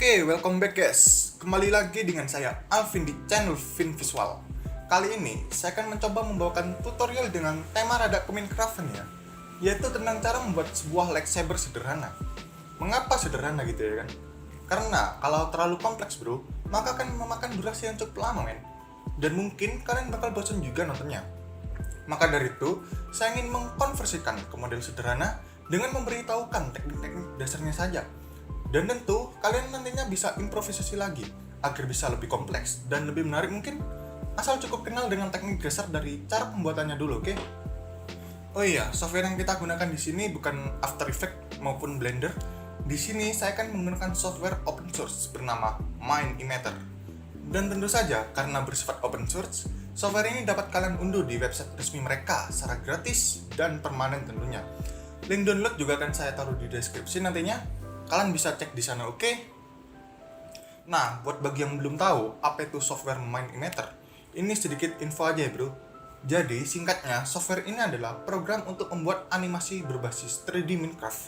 Oke, welcome back guys. Kembali lagi dengan saya Alvin di channel Vin Visual. Kali ini saya akan mencoba membawakan tutorial dengan tema rada Minecraft ya, yaitu tentang cara membuat sebuah lightsaber sederhana. Mengapa sederhana gitu ya kan? Karena kalau terlalu kompleks bro, maka akan memakan durasi yang cukup lama men. Dan mungkin kalian bakal bosan juga nontonnya. Maka dari itu, saya ingin mengkonversikan ke model sederhana dengan memberitahukan teknik-teknik dasarnya saja. Dan tentu kalian nantinya bisa improvisasi lagi agar bisa lebih kompleks dan lebih menarik mungkin, asal cukup kenal dengan teknik dasar dari cara pembuatannya dulu, oke? Oh iya, software yang kita gunakan di sini bukan After Effects maupun Blender. Di sini saya akan menggunakan software open source bernama Minimator. Dan tentu saja karena bersifat open source, software ini dapat kalian unduh di website resmi mereka secara gratis dan permanen tentunya. Link download juga akan saya taruh di deskripsi nantinya. Kalian bisa cek di sana, oke? Nah, buat bagi yang belum tahu apa itu software Minimator, ini sedikit info aja ya bro. Jadi, singkatnya, software ini adalah program untuk membuat animasi berbasis 3D Minecraft.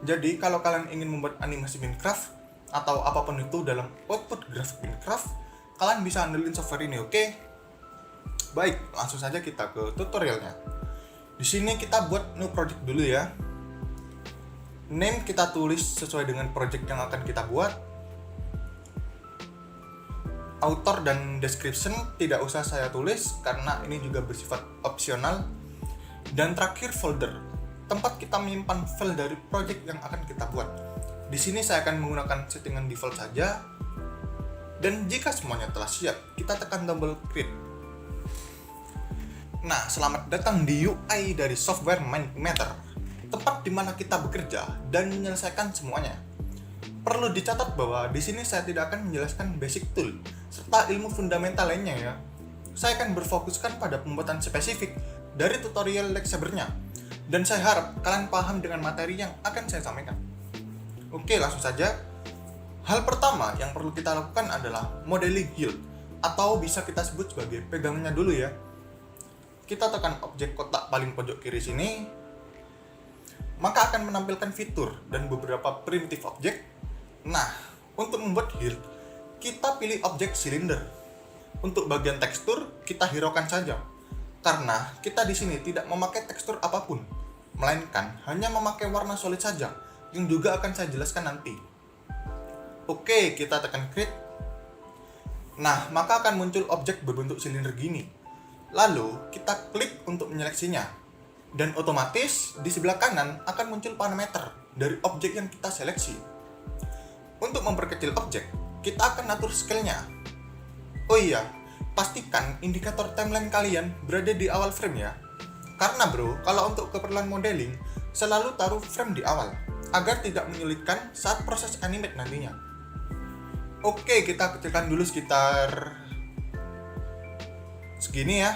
Jadi, kalau kalian ingin membuat animasi Minecraft atau apapun itu dalam output grafik Minecraft, kalian bisa andelin software ini, oke? Baik, langsung saja kita ke tutorialnya. Di sini kita buat new project dulu ya. Name kita tulis sesuai dengan project yang akan kita buat. Author dan description tidak usah saya tulis karena ini juga bersifat opsional. Dan terakhir folder, tempat kita menyimpan file dari project yang akan kita buat. Di sini saya akan menggunakan settingan default saja. Dan jika semuanya telah siap, kita tekan double click. Nah, selamat datang di UI dari software Minimator, tempat di mana kita bekerja dan menyelesaikan semuanya. Perlu dicatat bahwa di sini saya tidak akan menjelaskan basic tool serta ilmu fundamental lainnya ya. Saya akan berfokuskan pada pembuatan spesifik dari tutorial lightsabernya, dan saya harap kalian paham dengan materi yang akan saya sampaikan. Oke, langsung saja. Hal pertama yang perlu kita lakukan adalah modeling hilt, atau bisa kita sebut sebagai pegangannya dulu ya. Kita tekan objek kotak paling pojok kiri sini, maka akan menampilkan fitur dan beberapa primitif objek. Nah, untuk membuat hilt, kita pilih objek silinder. Untuk bagian tekstur, kita hiraukan saja. Karena kita di sini tidak memakai tekstur apapun, melainkan hanya memakai warna solid saja, yang juga akan saya jelaskan nanti. Oke, kita tekan create. Nah, maka akan muncul objek berbentuk silinder gini. Lalu, kita klik untuk menyeleksinya. Dan otomatis di sebelah kanan akan muncul parameter dari objek yang kita seleksi. Untuk memperkecil objek, kita akan atur scale-nya. Oh iya, pastikan indikator timeline kalian berada di awal frame ya. Karena bro, kalau untuk keperluan modeling, selalu taruh frame di awal agar tidak menyulitkan saat proses animate nantinya. Oke, kita kecilkan dulu sekitar segini ya.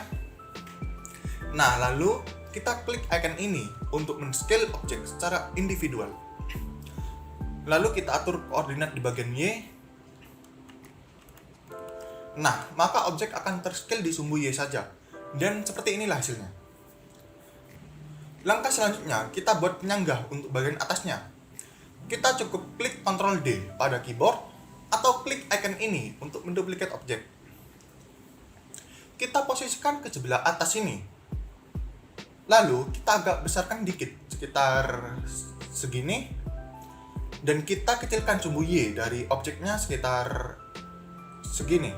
Nah, lalu kita klik icon ini untuk men-scale objek secara individual. Lalu kita atur koordinat di bagian Y. Nah, maka objek akan terscale di sumbu Y saja. Dan seperti inilah hasilnya. Langkah selanjutnya, kita buat penyangga untuk bagian atasnya. Kita cukup klik Ctrl D pada keyboard atau klik icon ini untuk menduplikat objek. Kita posisikan ke sebelah atas ini. Lalu kita agak besarkan dikit, sekitar segini. Dan kita kecilkan sumbu Y dari objeknya sekitar segini.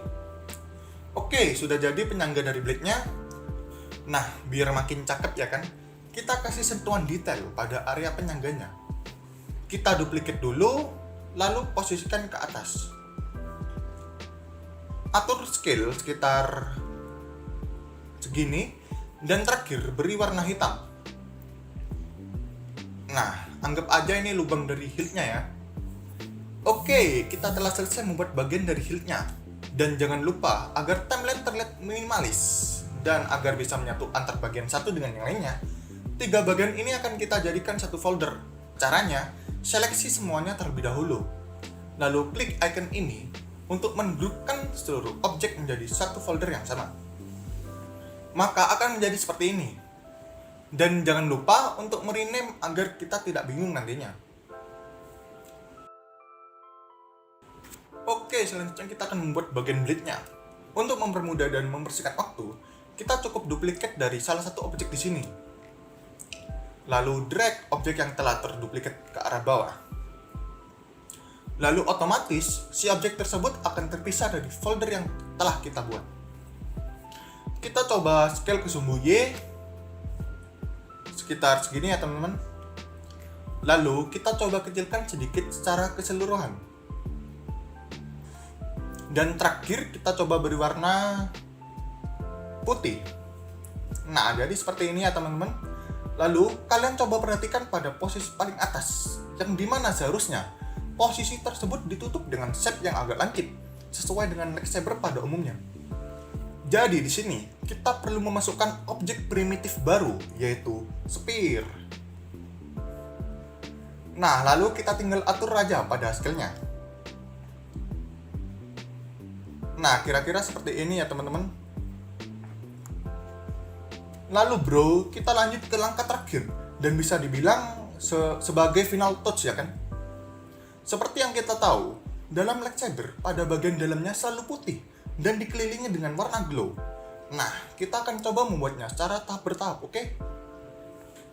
Oke, sudah jadi penyangga dari blade-nya. Nah, biar makin cakep ya kan, kita kasih sentuhan detail pada area penyangganya. Kita duplicate dulu, lalu posisikan ke atas. Atur scale sekitar segini. Dan terakhir, beri warna hitam. Nah, anggap aja ini lubang dari hiltnya ya. Oke, kita telah selesai membuat bagian dari hiltnya. Dan jangan lupa, agar timeline terlihat minimalis dan agar bisa menyatu antar bagian satu dengan yang lainnya, 3 bagian ini akan kita jadikan satu folder. Caranya, seleksi semuanya terlebih dahulu. Lalu klik icon ini untuk menggrupkan seluruh objek menjadi satu folder yang sama. Maka akan menjadi seperti ini. Dan jangan lupa untuk merename agar kita tidak bingung nantinya. Oke, selanjutnya kita akan membuat bagian blade-nya. Untuk mempermudah dan membersihkan waktu, kita cukup duplikat dari salah satu objek di sini. Lalu drag objek yang telah terduplikat ke arah bawah. Lalu otomatis si objek tersebut akan terpisah dari folder yang telah kita buat. Kita coba scale ke sumbu Y sekitar segini ya teman-teman. Lalu kita coba kecilkan sedikit secara keseluruhan. Dan terakhir kita coba beri warna putih. Nah, jadi seperti ini ya teman-teman. Lalu kalian coba perhatikan pada posisi paling atas, yang dimana seharusnya posisi tersebut ditutup dengan shape yang agak lancip, sesuai dengan lightsaber pada umumnya. Jadi di sini kita perlu memasukkan objek primitif baru, yaitu spear. Nah, lalu kita tinggal atur aja pada scale-nya. Nah, kira-kira seperti ini ya teman-teman. Lalu bro, kita lanjut ke langkah terakhir dan bisa dibilang sebagai final touch ya kan. Seperti yang kita tahu, dalam lightsaber pada bagian dalamnya selalu putih dan dikelilingi dengan warna glow. Nah, kita akan coba membuatnya secara tahap bertahap, oke?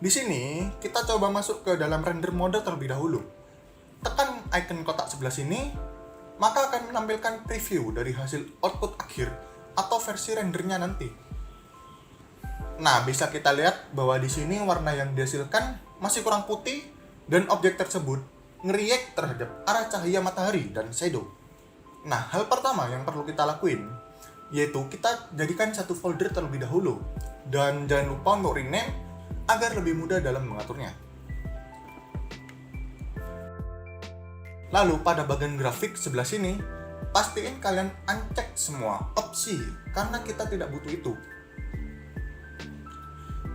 Di sini kita coba masuk ke dalam render mode terlebih dahulu. Tekan icon kotak sebelah sini, maka akan menampilkan preview dari hasil output akhir atau versi rendernya nanti. Nah, bisa kita lihat bahwa di sini warna yang dihasilkan masih kurang putih dan objek tersebut nge-react terhadap arah cahaya matahari dan shadow. Nah, hal pertama yang perlu kita lakuin yaitu kita jadikan satu folder terlebih dahulu dan jangan lupa untuk rename agar lebih mudah dalam mengaturnya. Lalu pada bagian grafik sebelah sini, pastiin kalian uncheck semua opsi karena kita tidak butuh itu.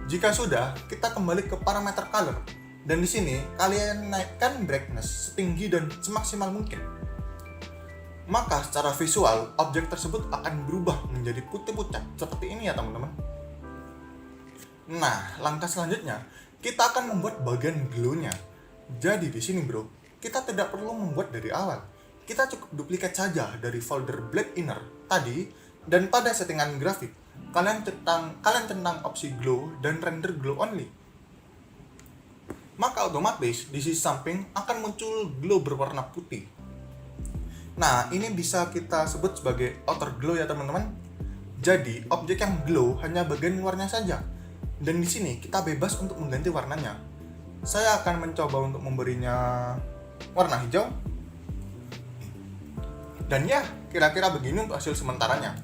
Jika sudah, kita kembali ke parameter color dan di sini kalian naikkan brightness setinggi dan semaksimal mungkin. Maka secara visual objek tersebut akan berubah menjadi putih pucat seperti ini ya teman-teman. Nah, langkah selanjutnya kita akan membuat bagian glow-nya. Jadi di sini bro, kita tidak perlu membuat dari awal. Kita cukup duplikat saja dari folder blade inner tadi dan pada settingan grafik kalian centang opsi glow dan render glow only. Maka otomatis di sisi samping akan muncul glow berwarna putih. Nah, ini bisa kita sebut sebagai outer glow ya teman-teman. Jadi, objek yang glow hanya bagian luarnya saja. Dan di sini kita bebas untuk mengganti warnanya. Saya akan mencoba untuk memberinya warna hijau. Dan ya, kira-kira begini untuk hasil sementaranya.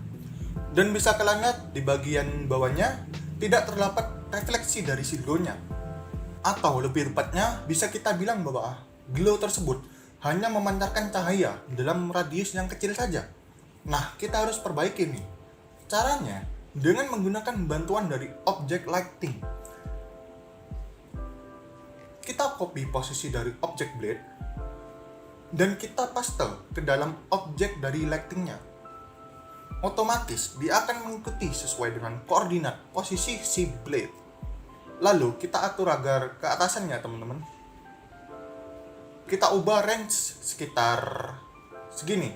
Dan bisa kalian lihat di bagian bawahnya tidak terdapat refleksi dari si glow-nya. Atau lebih tepatnya bisa kita bilang bahwa glow tersebut hanya memancarkan cahaya dalam radius yang kecil saja. Nah, kita harus perbaiki nih. Caranya dengan menggunakan bantuan dari object lighting. Kita copy posisi dari object blade dan kita paste ke dalam objek dari lightingnya. Otomatis dia akan mengikuti sesuai dengan koordinat posisi si blade. Lalu kita atur agar ke atasannya teman-teman. Kita ubah range sekitar segini.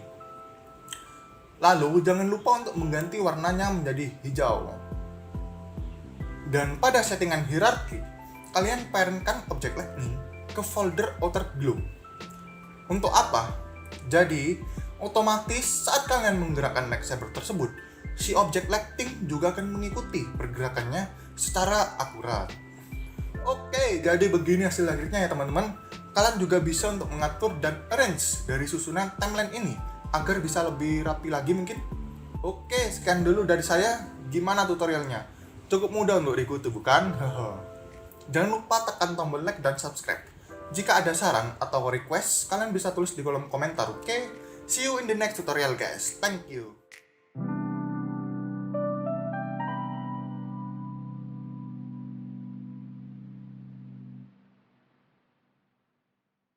Lalu jangan lupa untuk mengganti warnanya menjadi hijau. Dan pada settingan hierarki, kalian parentkan objek lightning ke folder outer glow. Untuk apa? Jadi, otomatis saat kalian menggerakkan lightsaber tersebut, si objek lighting juga akan mengikuti pergerakannya secara akurat. Oke, jadi begini hasil akhirnya ya teman-teman. Kalian juga bisa untuk mengatur dan arrange dari susunan timeline ini agar bisa lebih rapi lagi mungkin. Oke, sekian dulu dari saya. Gimana tutorialnya? Cukup mudah untuk diikuti bukan? Jangan lupa tekan tombol like dan subscribe. Jika ada saran atau request, kalian bisa tulis di kolom komentar, oke? See you in the next tutorial guys. Thank you.